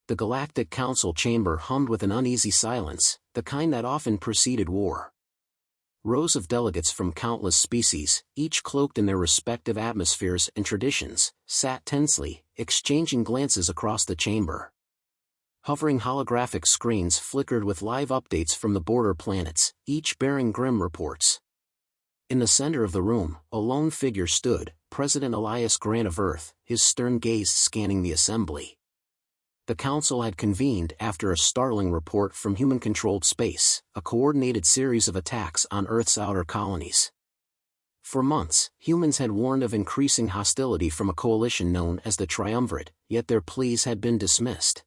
The Galactic Council chamber hummed with an uneasy silence, the kind that often preceded war. Rows of delegates from countless species, each cloaked in their respective atmospheres and traditions, sat tensely, exchanging glances across the chamber. Hovering holographic screens flickered with live updates from the border planets, each bearing grim reports. In the center of the room, a lone figure stood, President Elias Grant of Earth, his stern gaze scanning the assembly. The council had convened after a startling report from human-controlled space, a coordinated series of attacks on Earth's outer colonies. For months, humans had warned of increasing hostility from a coalition known as the Triumvirate, yet their pleas had been dismissed.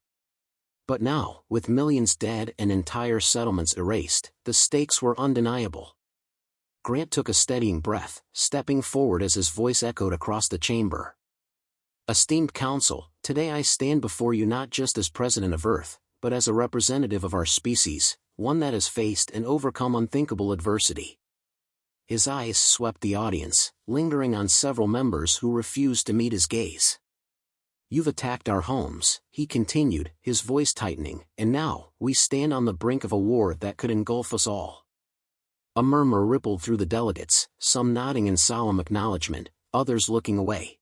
But now, with millions dead and entire settlements erased, the stakes were undeniable. Grant took a steadying breath, stepping forward as his voice echoed across the chamber. Esteemed Council, today I stand before you not just as President of Earth, but as a representative of our species, one that has faced and overcome unthinkable adversity. His eyes swept the audience, lingering on several members who refused to meet his gaze. You've attacked our homes, he continued, his voice tightening, and now, we stand on the brink of a war that could engulf us all. A murmur rippled through the delegates, some nodding in solemn acknowledgement, others looking away.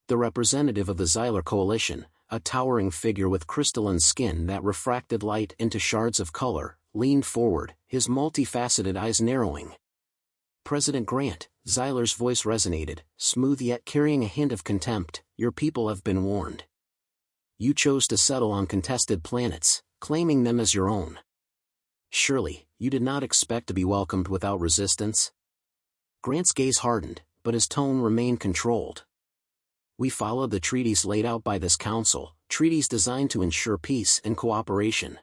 The representative of the Xylar Coalition, a towering figure with crystalline skin that refracted light into shards of color, leaned forward, his multifaceted eyes narrowing. President Grant, Xylar's voice resonated, smooth yet carrying a hint of contempt, your people have been warned. You chose to settle on contested planets, claiming them as your own. Surely, you did not expect to be welcomed without resistance? Grant's gaze hardened, but his tone remained controlled. We followed the treaties laid out by this council, treaties designed to ensure peace and cooperation.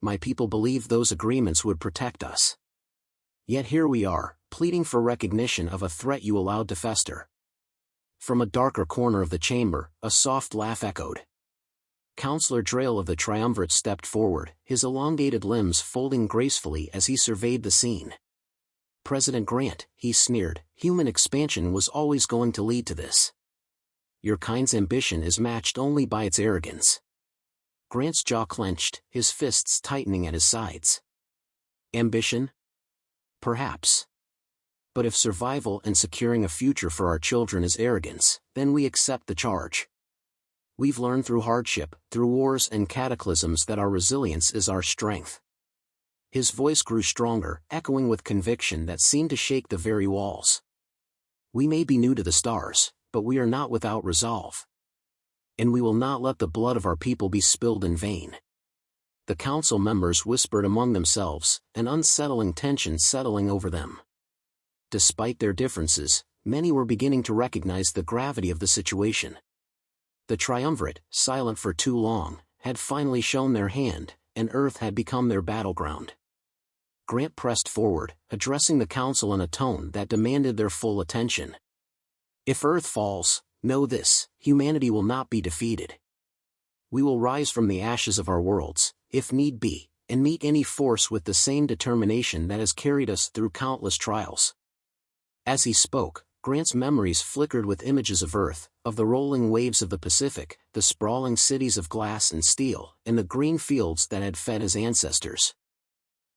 My people believed those agreements would protect us. Yet here we are, pleading for recognition of a threat you allowed to fester. From a darker corner of the chamber, a soft laugh echoed. Councillor Drayle of the Triumvirate stepped forward, his elongated limbs folding gracefully as he surveyed the scene. President Grant, he sneered, human expansion was always going to lead to this. Your kind's ambition is matched only by its arrogance. Grant's jaw clenched, his fists tightening at his sides. Ambition? Perhaps. But if survival and securing a future for our children is arrogance, then we accept the charge. We've learned through hardship, through wars and cataclysms that our resilience is our strength. His voice grew stronger, echoing with conviction that seemed to shake the very walls. We may be new to the stars, but we are not without resolve. And we will not let the blood of our people be spilled in vain. The council members whispered among themselves, an unsettling tension settling over them. Despite their differences, many were beginning to recognize the gravity of the situation. The Triumvirate, silent for too long, had finally shown their hand, and Earth had become their battleground. Grant pressed forward, addressing the council in a tone that demanded their full attention. If Earth falls, know this, humanity will not be defeated. We will rise from the ashes of our worlds, if need be, and meet any force with the same determination that has carried us through countless trials. As he spoke, Grant's memories flickered with images of Earth, of the rolling waves of the Pacific, the sprawling cities of glass and steel, and the green fields that had fed his ancestors.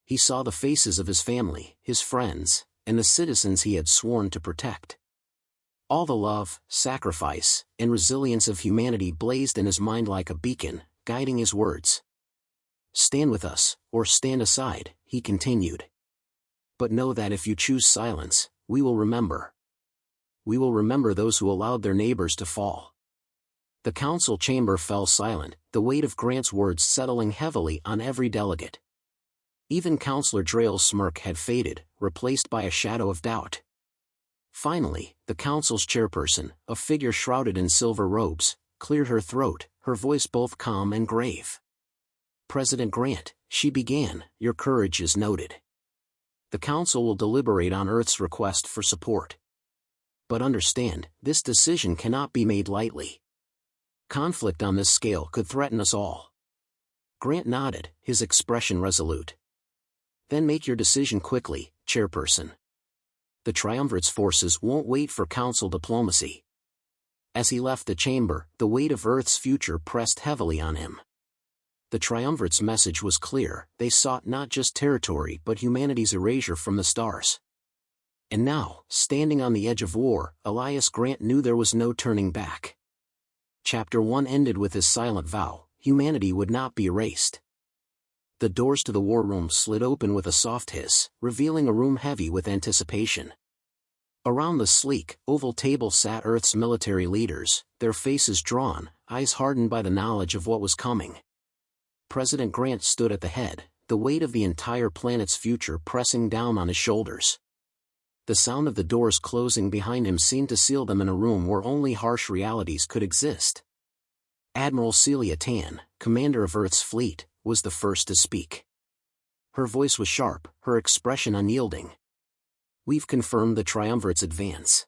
He saw the faces of his family, his friends, and the citizens he had sworn to protect. All the love, sacrifice, and resilience of humanity blazed in his mind like a beacon, guiding his words. Stand with us, or stand aside, he continued. But know that if you choose silence, we will remember. We will remember those who allowed their neighbors to fall. The council chamber fell silent, the weight of Grant's words settling heavily on every delegate. Even Councillor Drayle's smirk had faded, replaced by a shadow of doubt. Finally, the council's chairperson, a figure shrouded in silver robes, cleared her throat, her voice both calm and grave. President Grant, she began, your courage is noted. The council will deliberate on Earth's request for support. But understand, this decision cannot be made lightly. Conflict on this scale could threaten us all. Grant nodded, his expression resolute. Then make your decision quickly, Chairperson. The Triumvirate's forces won't wait for council diplomacy. As he left the chamber, the weight of Earth's future pressed heavily on him. The Triumvirate's message was clear: they sought not just territory but humanity's erasure from the stars. And now, standing on the edge of war, Elias Grant knew there was no turning back. Chapter 1 ended with his silent vow: humanity would not be erased. The doors to the war room slid open with a soft hiss, revealing a room heavy with anticipation. Around the sleek, oval table sat Earth's military leaders, their faces drawn, eyes hardened by the knowledge of what was coming. President Grant stood at the head, the weight of the entire planet's future pressing down on his shoulders. The sound of the doors closing behind him seemed to seal them in a room where only harsh realities could exist. Admiral Celia Tan, commander of Earth's fleet, was the first to speak. Her voice was sharp, her expression unyielding. "We've confirmed the Triumvirate's advance.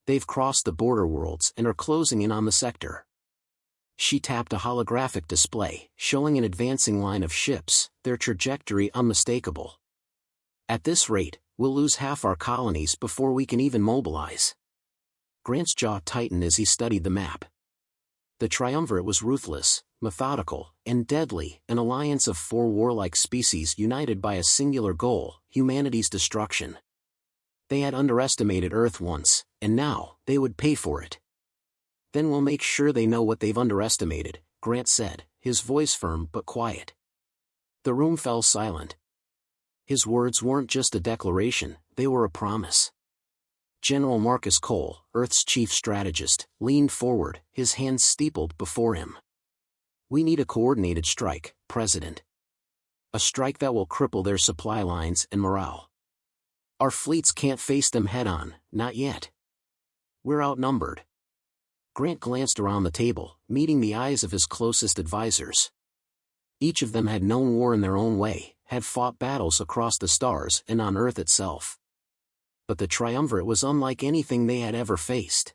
They've crossed the border worlds and are closing in on the sector." She tapped a holographic display, showing an advancing line of ships, their trajectory unmistakable. "At this rate, we'll lose half our colonies before we can even mobilize." Grant's jaw tightened as he studied the map. The Triumvirate was ruthless, methodical, and deadly, an alliance of 4 warlike species united by a singular goal: humanity's destruction. They had underestimated Earth once, and now, they would pay for it. "Then we'll make sure they know what they've underestimated," Grant said, his voice firm but quiet. The room fell silent. His words weren't just a declaration, they were a promise. General Marcus Cole, Earth's chief strategist, leaned forward, his hands steepled before him. "We need a coordinated strike, President. A strike that will cripple their supply lines and morale. Our fleets can't face them head-on, not yet. We're outnumbered." Grant glanced around the table, meeting the eyes of his closest advisors. Each of them had known war in their own way, had fought battles across the stars and on Earth itself. But the Triumvirate was unlike anything they had ever faced.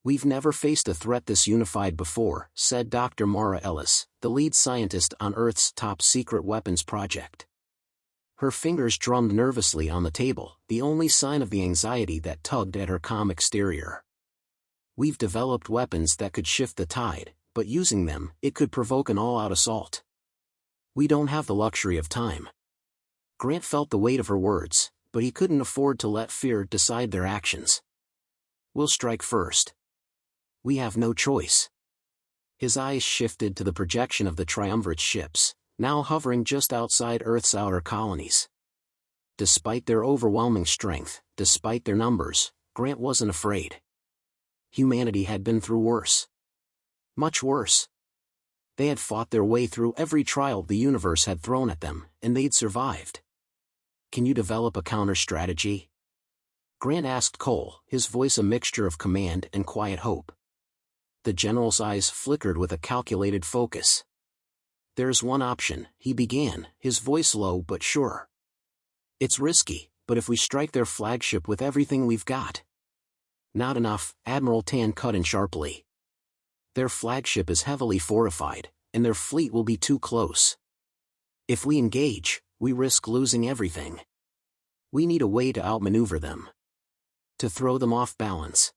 "We've never faced a threat this unified before," said Dr. Mara Ellis, the lead scientist on Earth's top-secret weapons project. Her fingers drummed nervously on the table, the only sign of the anxiety that tugged at her calm exterior. "We've developed weapons that could shift the tide, but using them, it could provoke an all-out assault. We don't have the luxury of time." Grant felt the weight of her words, but he couldn't afford to let fear decide their actions. "We'll strike first. We have no choice." His eyes shifted to the projection of the Triumvirate's ships, now hovering just outside Earth's outer colonies. Despite their overwhelming strength, despite their numbers, Grant wasn't afraid. Humanity had been through worse. Much worse. They had fought their way through every trial the universe had thrown at them, and they'd survived. "Can you develop a counter-strategy?" Grant asked Cole, his voice a mixture of command and quiet hope. The general's eyes flickered with a calculated focus. "There's one option," he began, his voice low but sure. "It's risky, but if we strike their flagship with everything we've got—" "Not enough," Admiral Tan cut in sharply. "Their flagship is heavily fortified, and their fleet will be too close. If we engage, we risk losing everything. We need a way to outmaneuver them. To throw them off balance."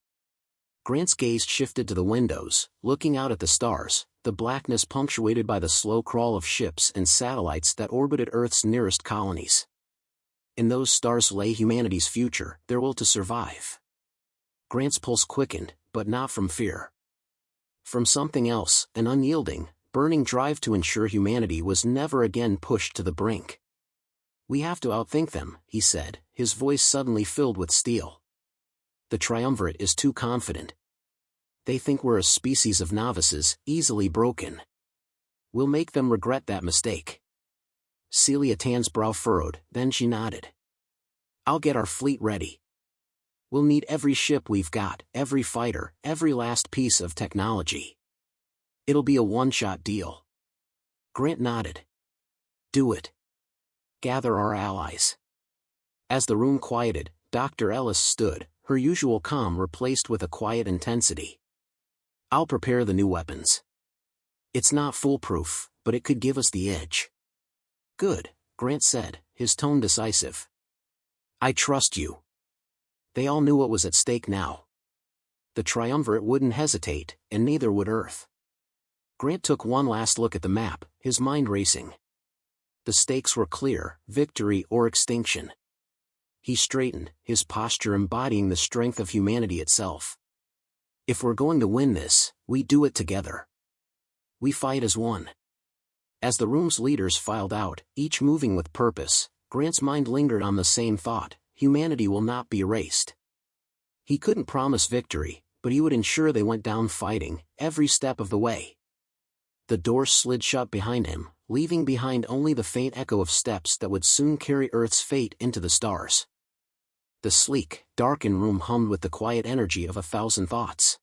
Grant's gaze shifted to the windows, looking out at the stars, the blackness punctuated by the slow crawl of ships and satellites that orbited Earth's nearest colonies. In those stars lay humanity's future, their will to survive. Grant's pulse quickened, but not from fear. From something else, an unyielding, burning drive to ensure humanity was never again pushed to the brink. "We have to outthink them," he said, his voice suddenly filled with steel. "The Triumvirate is too confident. They think we're a species of novices, easily broken. We'll make them regret that mistake." Celia Tan's brow furrowed, then she nodded. "I'll get our fleet ready. We'll need every ship we've got, every fighter, every last piece of technology. It'll be a one-shot deal." Grant nodded. "Do it. Gather our allies." As the room quieted, Dr. Ellis stood, her usual calm replaced with a quiet intensity. "I'll prepare the new weapons. It's not foolproof, but it could give us the edge." "Good," Grant said, his tone decisive. "I trust you." They all knew what was at stake now. The triumvirate wouldn't hesitate, and neither would Earth. Grant took one last look at the map, his mind racing. The stakes were clear: victory or extinction. He straightened, his posture embodying the strength of humanity itself. If we're going to win this, we do it together. We fight as one. As the room's leaders filed out, each moving with purpose, Grant's mind lingered on the same thought: humanity will not be erased. He couldn't promise victory, but he would ensure they went down fighting, every step of the way. The doors slid shut behind him, leaving behind only the faint echo of steps that would soon carry Earth's fate into the stars. The sleek, darkened room hummed with the quiet energy of 1,000 thoughts.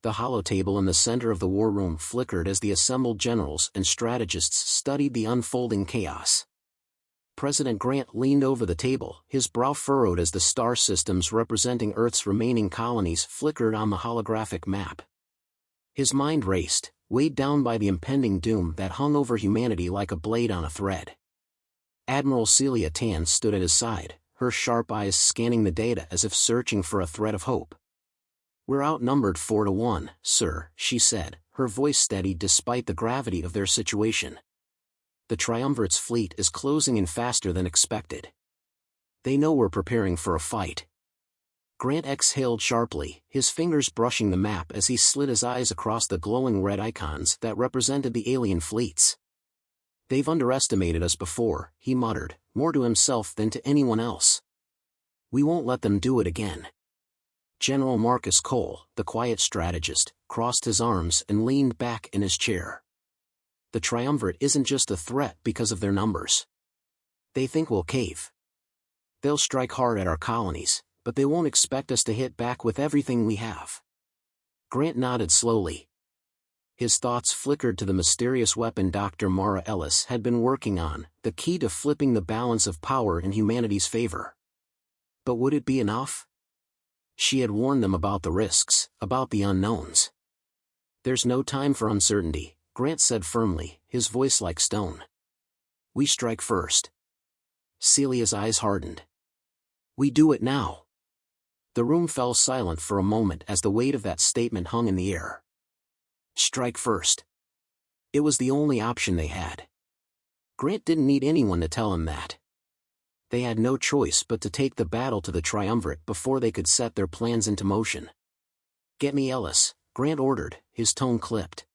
The hollow table in the center of the war room flickered as the assembled generals and strategists studied the unfolding chaos. President Grant leaned over the table, his brow furrowed as the star systems representing Earth's remaining colonies flickered on the holographic map. His mind raced, weighed down by the impending doom that hung over humanity like a blade on a thread. Admiral Celia Tan stood at his side, her sharp eyes scanning the data as if searching for a thread of hope. "We're outnumbered 4-1, sir," she said, her voice steady despite the gravity of their situation. "The Triumvirate's fleet is closing in faster than expected. They know we're preparing for a fight." Grant exhaled sharply, his fingers brushing the map as he slid his eyes across the glowing red icons that represented the alien fleets. "They've underestimated us before," he muttered, more to himself than to anyone else. "We won't let them do it again." General Marcus Cole, the quiet strategist, crossed his arms and leaned back in his chair. "The Triumvirate isn't just a threat because of their numbers. They think we'll cave. They'll strike hard at our colonies, but they won't expect us to hit back with everything we have." Grant nodded slowly. His thoughts flickered to the mysterious weapon Dr. Mara Ellis had been working on, the key to flipping the balance of power in humanity's favor. But would it be enough? She had warned them about the risks, about the unknowns. "There's no time for uncertainty," Grant said firmly, his voice like stone. "We strike first." Celia's eyes hardened. "We do it now." The room fell silent for a moment as the weight of that statement hung in the air. Strike first. It was the only option they had. Grant didn't need anyone to tell him that. They had no choice but to take the battle to the Triumvirate before they could set their plans into motion. "Get me Ellis," Grant ordered, his tone clipped.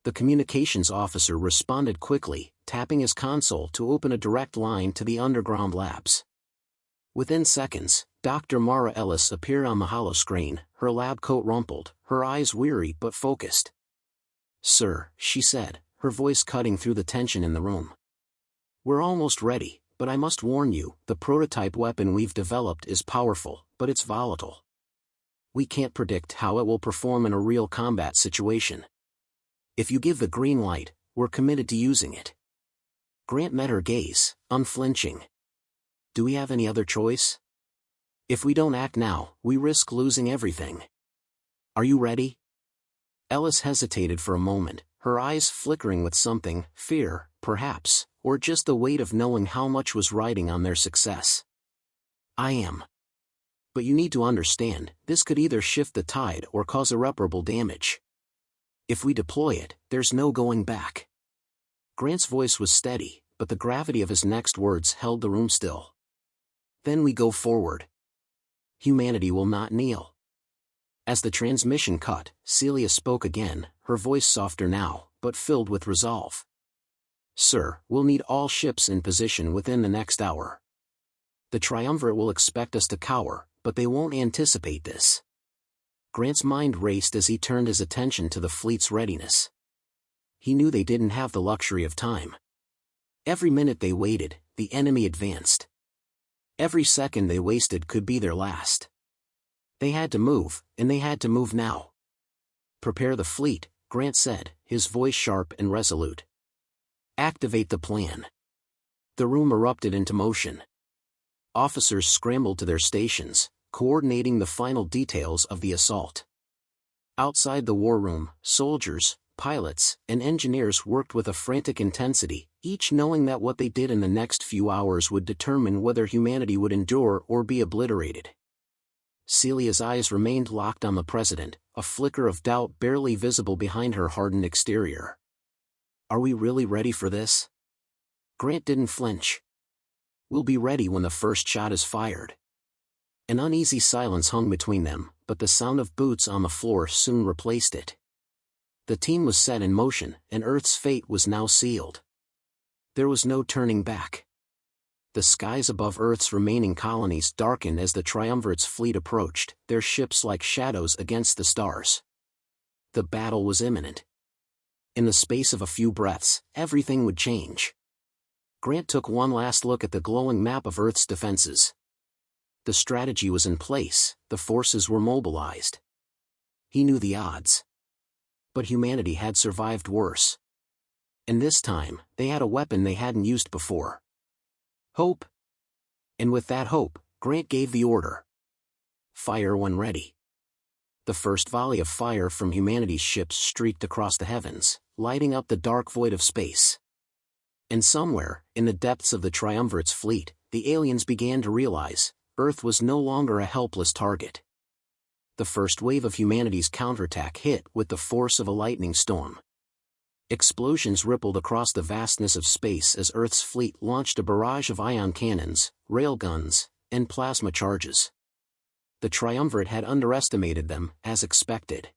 The communications officer responded quickly, tapping his console to open a direct line to the underground labs. Within seconds, Dr. Mara Ellis appeared on the holoscreen, her lab coat rumpled, her eyes weary but focused. "Sir," she said, her voice cutting through the tension in the room. "We're almost ready, but I must warn you, the prototype weapon we've developed is powerful, but it's volatile. We can't predict how it will perform in a real combat situation. If you give the green light, we're committed to using it." Grant met her gaze, unflinching. "Do we have any other choice? If we don't act now, we risk losing everything. Are you ready?" Ellis hesitated for a moment, her eyes flickering with something, fear, perhaps, or just the weight of knowing how much was riding on their success. "I am. But you need to understand, this could either shift the tide or cause irreparable damage. If we deploy it, there's no going back." Grant's voice was steady, but the gravity of his next words held the room still. "Then we go forward. Humanity will not kneel." As the transmission cut, Celia spoke again, her voice softer now, but filled with resolve. "Sir, we'll need all ships in position within the next hour. The Triumvirate will expect us to cower, but they won't anticipate this." Grant's mind raced as he turned his attention to the fleet's readiness. He knew they didn't have the luxury of time. Every minute they waited, the enemy advanced. Every second they wasted could be their last. They had to move, and they had to move now. "Prepare the fleet," Grant said, his voice sharp and resolute. "Activate the plan." The room erupted into motion. Officers scrambled to their stations, coordinating the final details of the assault. Outside the war room, soldiers, pilots, and engineers worked with a frantic intensity, each knowing that what they did in the next few hours would determine whether humanity would endure or be obliterated. Celia's eyes remained locked on the president, a flicker of doubt barely visible behind her hardened exterior. Are we really ready for this? Grant didn't flinch. We'll be ready when the first shot is fired. An uneasy silence hung between them, but the sound of boots on the floor soon replaced it. The team was set in motion, and Earth's fate was now sealed. There was no turning back. The skies above Earth's remaining colonies darkened as the Triumvirate's fleet approached, their ships like shadows against the stars. The battle was imminent. In the space of a few breaths, everything would change. Grant took one last look at the glowing map of Earth's defenses. The strategy was in place, the forces were mobilized. He knew the odds. But humanity had survived worse. And this time, they had a weapon they hadn't used before. Hope. And with that hope, Grant gave the order. Fire when ready. The first volley of fire from humanity's ships streaked across the heavens, lighting up the dark void of space. And somewhere, in the depths of the Triumvirate's fleet, the aliens began to realize, Earth was no longer a helpless target. The first wave of humanity's counterattack hit with the force of a lightning storm. Explosions rippled across the vastness of space as Earth's fleet launched a barrage of ion cannons, railguns, and plasma charges. The Triumvirate had underestimated them, as expected.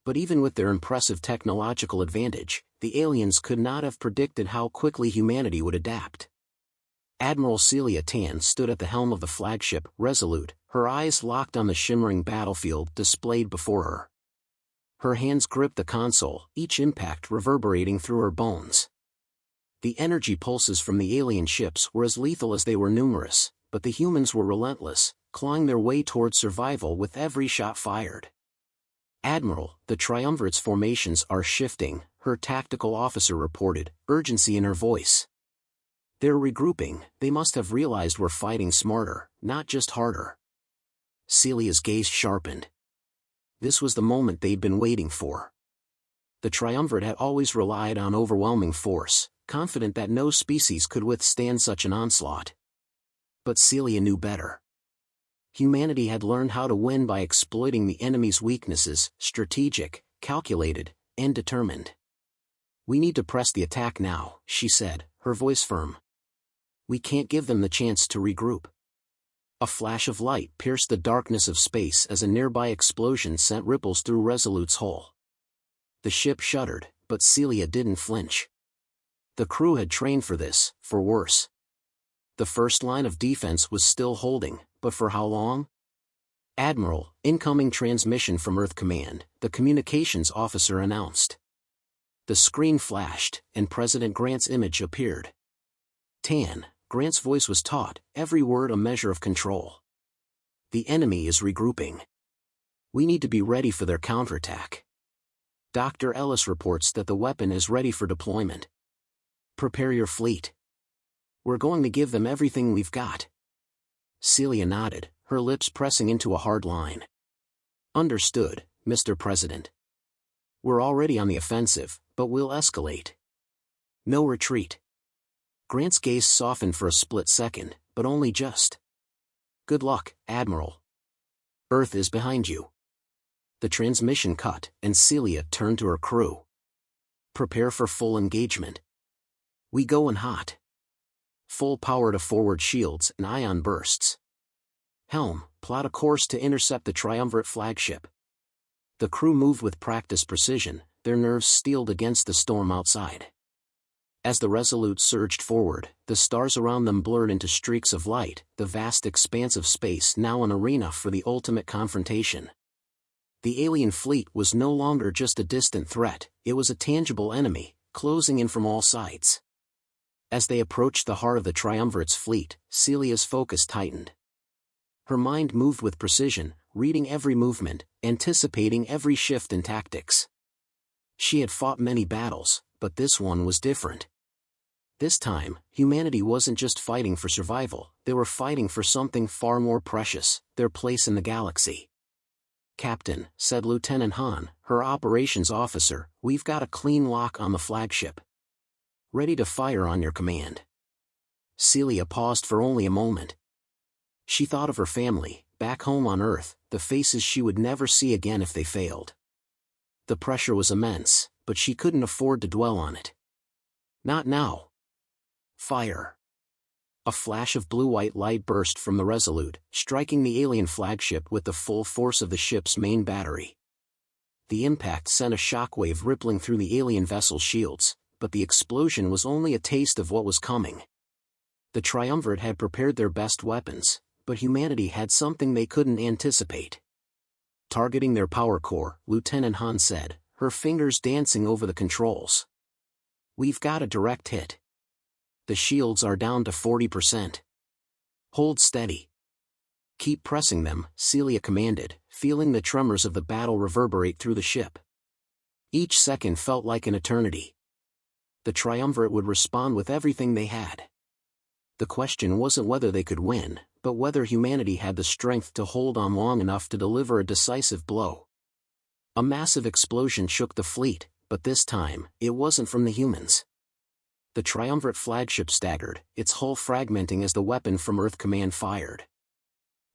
But even with their impressive technological advantage, the aliens could not have predicted how quickly humanity would adapt. Admiral Celia Tan stood at the helm of the flagship, resolute, her eyes locked on the shimmering battlefield displayed before her. Her hands gripped the console, each impact reverberating through her bones. The energy pulses from the alien ships were as lethal as they were numerous, but the humans were relentless, clawing their way toward survival with every shot fired. Admiral, the Triumvirate's formations are shifting, her tactical officer reported, urgency in her voice. They're regrouping, they must have realized we're fighting smarter, not just harder. Celia's gaze sharpened. This was the moment they'd been waiting for. The Triumvirate had always relied on overwhelming force, confident that no species could withstand such an onslaught. But Celia knew better. Humanity had learned how to win by exploiting the enemy's weaknesses, strategic, calculated, and determined. We need to press the attack now, she said, her voice firm. We can't give them the chance to regroup. A flash of light pierced the darkness of space as a nearby explosion sent ripples through Resolute's hull. The ship shuddered, but Celia didn't flinch. The crew had trained for this, for worse. The first line of defense was still holding, but for how long? Admiral, incoming transmission from Earth Command, the communications officer announced. The screen flashed, and President Grant's image appeared. Tan, Grant's voice was taut, every word a measure of control. The enemy is regrouping. We need to be ready for their counterattack. Dr. Ellis reports that the weapon is ready for deployment. Prepare your fleet. We're going to give them everything we've got. Celia nodded, her lips pressing into a hard line. Understood, Mr. President. We're already on the offensive, but we'll escalate. No retreat. Grant's gaze softened for a split second, but only just. Good luck, Admiral. Earth is behind you. The transmission cut, and Celia turned to her crew. Prepare for full engagement. We go in hot. Full power to forward shields and ion bursts. Helm, plot a course to intercept the Triumvirate flagship. The crew moved with practiced precision, their nerves steeled against the storm outside. As the Resolute surged forward, the stars around them blurred into streaks of light, the vast expanse of space now an arena for the ultimate confrontation. The alien fleet was no longer just a distant threat, it was a tangible enemy, closing in from all sides. As they approached the heart of the Triumvirate's fleet, Celia's focus tightened. Her mind moved with precision, reading every movement, anticipating every shift in tactics. She had fought many battles, but this one was different. This time, humanity wasn't just fighting for survival, they were fighting for something far more precious, their place in the galaxy. Captain, said Lieutenant Han, her operations officer, we've got a clean lock on the flagship. Ready to fire on your command. Celia paused for only a moment. She thought of her family, back home on Earth, the faces she would never see again if they failed. The pressure was immense, but she couldn't afford to dwell on it. Not now. Fire. A flash of blue-white light burst from the Resolute, striking the alien flagship with the full force of the ship's main battery. The impact sent a shockwave rippling through the alien vessel's shields, but the explosion was only a taste of what was coming. The Triumvirate had prepared their best weapons, but humanity had something they couldn't anticipate. Targeting their power core, Lieutenant Han said, her fingers dancing over the controls. "We've got a direct hit. The shields are down to 40%. Hold steady." "Keep pressing them," Celia commanded, feeling the tremors of the battle reverberate through the ship. Each second felt like an eternity. The Triumvirate would respond with everything they had. The question wasn't whether they could win, but whether humanity had the strength to hold on long enough to deliver a decisive blow. A massive explosion shook the fleet, but this time, it wasn't from the humans. The Triumvirate flagship staggered, its hull fragmenting as the weapon from Earth Command fired.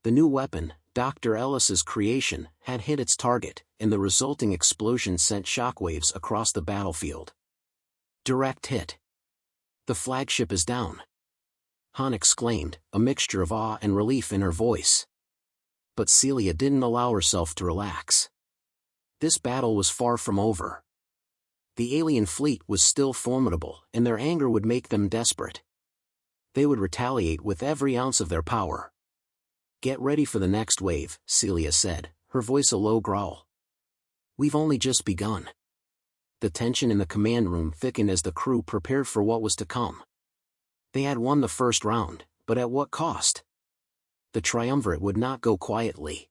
The new weapon, Dr. Ellis's creation, had hit its target, and the resulting explosion sent shockwaves across the battlefield. Direct hit. "The flagship is down," Han exclaimed, a mixture of awe and relief in her voice. But Celia didn't allow herself to relax. This battle was far from over. The alien fleet was still formidable, and their anger would make them desperate. They would retaliate with every ounce of their power. "Get ready for the next wave," Celia said, her voice a low growl. "We've only just begun." The tension in the command room thickened as the crew prepared for what was to come. They had won the first round, but at what cost? The Triumvirate would not go quietly.